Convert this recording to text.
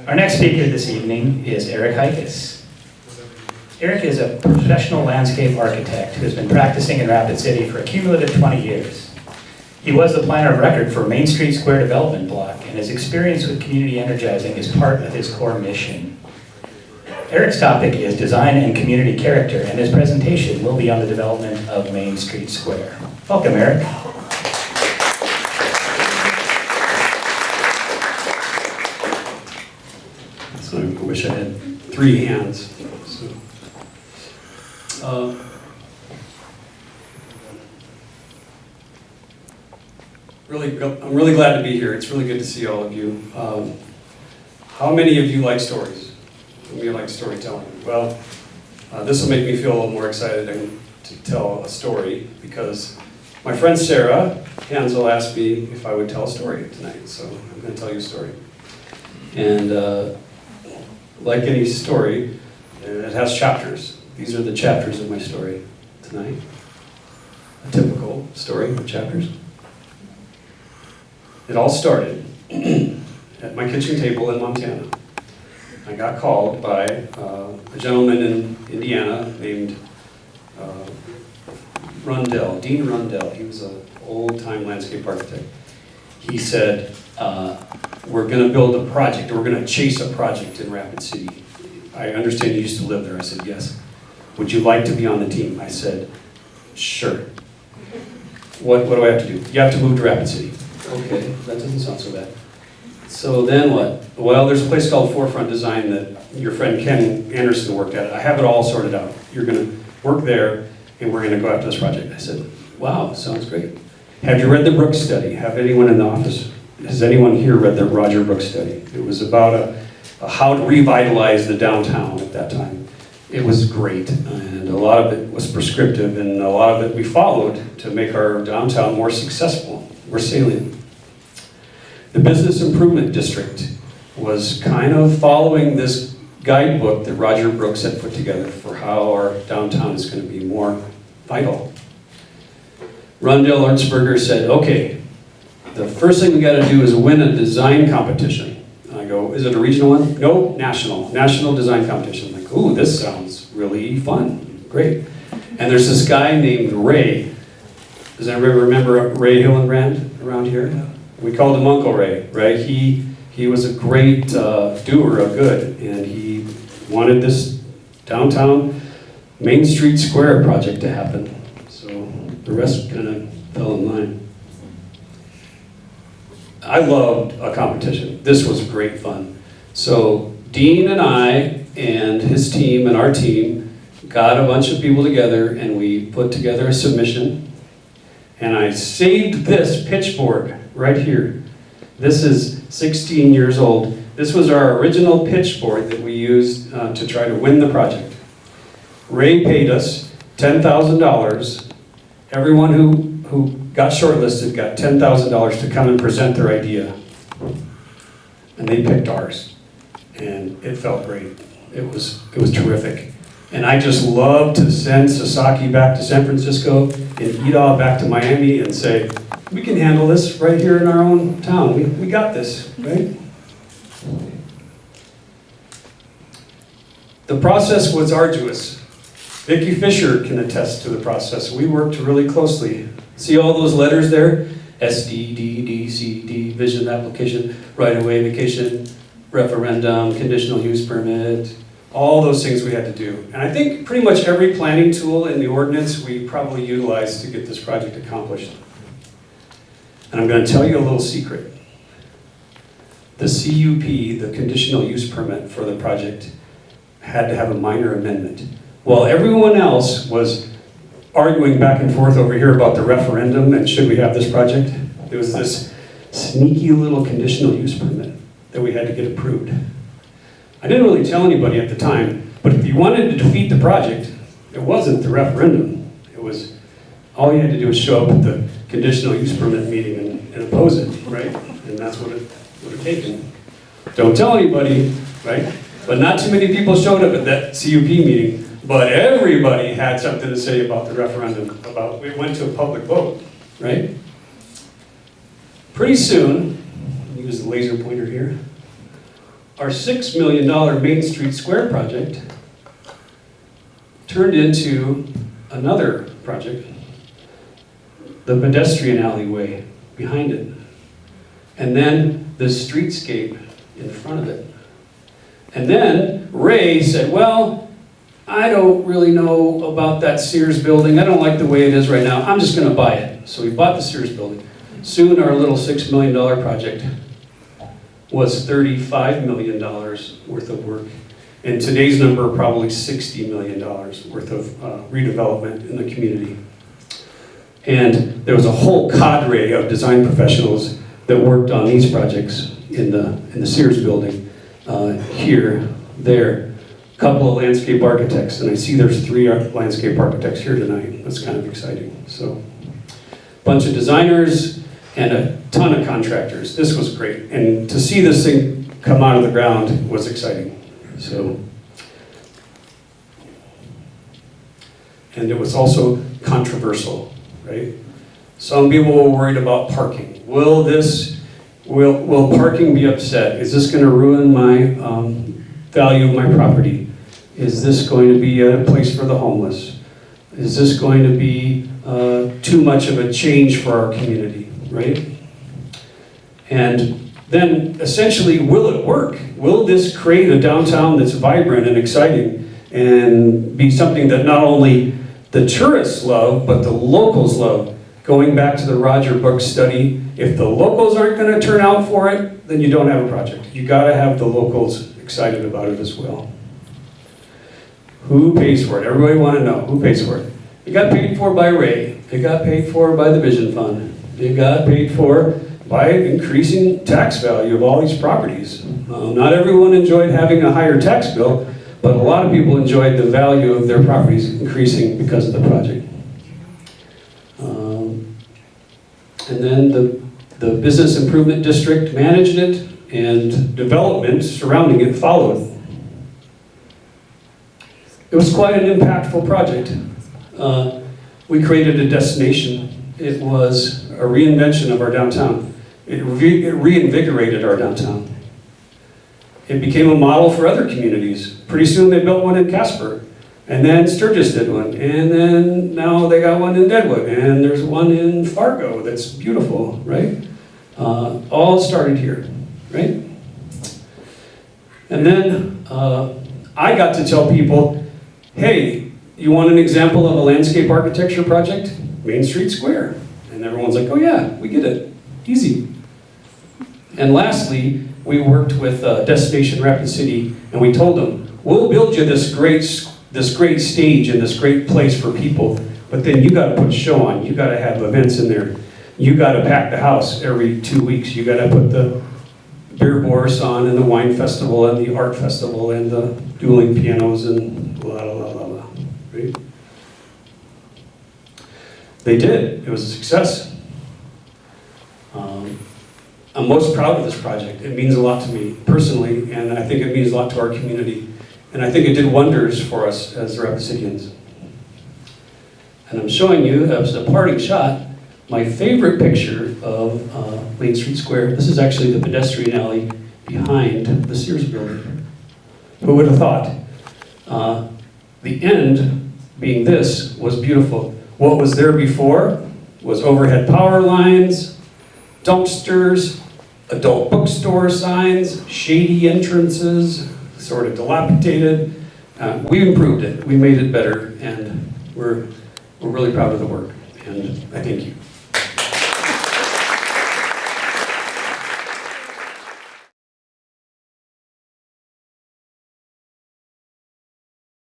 Our next speaker this evening is Eirik Heikes. Eirik is a professional landscape architect who has been practicing in Rapid City for a cumulative 20 years. He was the planner of record for Main Street Square development block, and his experience with community energizing is part of his core mission. Eirik's topic is design and community character, and his presentation will be on the development of Main Street Square. Welcome, Eirik. So I wish I had 3 hands. I'm really glad to be here. It's really good to see all of you. How many of you like stories? How many like storytelling? Well, this will make me feel a little more excited to tell a story because my friend Sarah Hansel asked me if I would tell a story tonight, so I'm going to tell you a story. And like any story, it has chapters. These are the chapters of my story tonight. A typical story with chapters. It all started at my kitchen table in Montana. I got called by a gentleman in Indiana named Rundell, Dean Rundell. He was an old-time landscape architect. He said, we're going to build a project, or we're going to chase a project in Rapid City. I understand you used to live there. I said, yes. Would you like to be on the team? I said, sure. What do I have to do? You have to move to Rapid City. Okay, that doesn't sound so bad. So then what? Well, there's a place called Forefront Design that your friend Ken Anderson worked at. I have it all sorted out. You're going to work there, and we're going to go after this project. I said, wow, sounds great. Have you read the Brooks study? Have anyone in the office, has anyone here read the Roger Brooks study? It was about a how to revitalize the downtown at that time. It was great, and a lot of it was prescriptive, and a lot of it we followed to make our downtown more successful, more salient. The Business Improvement District was kind of following this guidebook that Roger Brooks had put together for how our downtown is going to be more vital. Rundell Arnsberger said, okay, the first thing we got to do is win a design competition. I go, is it a regional one? No, national design competition. I'm like, ooh, this sounds really fun, great. And there's this guy named Ray. Does anybody remember Ray Hillenbrand around here? We called him Uncle Ray, right? He was a great doer of good, and he wanted this downtown Main Street Square project to happen. So the rest kind of fell in line. I loved a competition. This was great fun. So Dean and I and his team and our team got a bunch of people together, and we put together a submission. And I saved this pitchboard right here. This is 16 years old. This was our original pitchboard that we used to try to win the project. Ray paid us $10,000. Everyone who got shortlisted got $10,000 to come and present their idea. And they picked ours. And it felt great. It was terrific. And I just love to send Sasaki back to San Francisco and Ida back to Miami and say, we can handle this right here in our own town. We got this, right? The process was arduous. Vicki Fisher can attest to the process. We worked really closely. See all those letters there? SD, D, D, C, D, vision application, right-of-way vacation, referendum, conditional use permit, all those things we had to do. And I think pretty much every planning tool in the ordinance we probably utilized to get this project accomplished. And I'm going to tell you a little secret. The CUP, the conditional use permit for the project, had to have a minor amendment. While everyone else was arguing back and forth over here about the referendum and should we have this project, there was this sneaky little conditional use permit that we had to get approved. I didn't really tell anybody at the time, but if you wanted to defeat the project, it wasn't the referendum. It was, all you had to do was show up at the conditional use permit meeting and oppose it, right? And that's what it would have taken. Don't tell anybody, right? But not too many people showed up at that CUP meeting, but everybody had something to say about the referendum, it went to a public vote, right? Pretty soon, use the laser pointer here, our $6 million Main Street Square project turned into another project, the pedestrian alleyway behind it, and then the streetscape in front of it. And then Ray said, well, I don't really know about that Sears building. I don't like the way it is right now. I'm just going to buy it. So we bought the Sears building. Soon our little $6 million project was $35 million worth of work. And today's number, probably $60 million worth of redevelopment in the community. And there was a whole cadre of design professionals that worked on these projects in the Sears building, here, there. A couple of landscape architects, and I see there's 3 landscape architects here tonight. That's kind of exciting. So, bunch of designers and a ton of contractors. This was great. And to see this thing come out of the ground was exciting. So, and it was also controversial, right? Some people were worried about parking. Will parking be upset? Is this going to ruin my value of my property? Is this going to be a place for the homeless? Is this going to be too much of a change for our community, right? And then essentially, will it work? Will this create a downtown that's vibrant and exciting and be something that not only the tourists love, but the locals love? Going back to the Roger Book study, if the locals aren't going to turn out for it, then you don't have a project. You got to have the locals excited about it as well. Who pays for it? Everybody want to know who pays for it. It got paid for by Ray. It got paid for by the Vision Fund. It got paid for by increasing tax value of all these properties. Not everyone enjoyed having a higher tax bill, but a lot of people enjoyed the value of their properties increasing because of the project. And then the Business Improvement District managed it, and development surrounding it followed. It was quite an impactful project. We created a destination. It was a reinvention of our downtown. It reinvigorated our downtown. It became a model for other communities. Pretty soon they built one in Casper, and then Sturgis did one, and then now they got one in Deadwood, and there's one in Fargo that's beautiful, right? All started here, right? And then I got to tell people, hey, you want an example of a landscape architecture project? Main Street Square. And everyone's like, oh yeah, we get it, easy. And lastly, we worked with Destination Rapid City, and we told them, we'll build you this great stage and this great place for people, but then you got to put a show on. You got to have events in there. You got to pack the house every 2 weeks. You got to put the beer bourse on, and the wine festival, and the art festival, and the dueling pianos, and la la la la la. Right? They did. It was a success. I'm most proud of this project. It means a lot to me personally, and I think it means a lot to our community. And I think it did wonders for us as Rapid Cityans. And I'm showing you, as a parting shot, my favorite picture of Main Street Square. This is actually the pedestrian alley behind the Sears building. Who would have thought? The end, being this, was beautiful. What was there before was overhead power lines, dumpsters, adult bookstore signs, shady entrances, sort of dilapidated. We improved it, we made it better, and we're really proud of the work, and I thank you.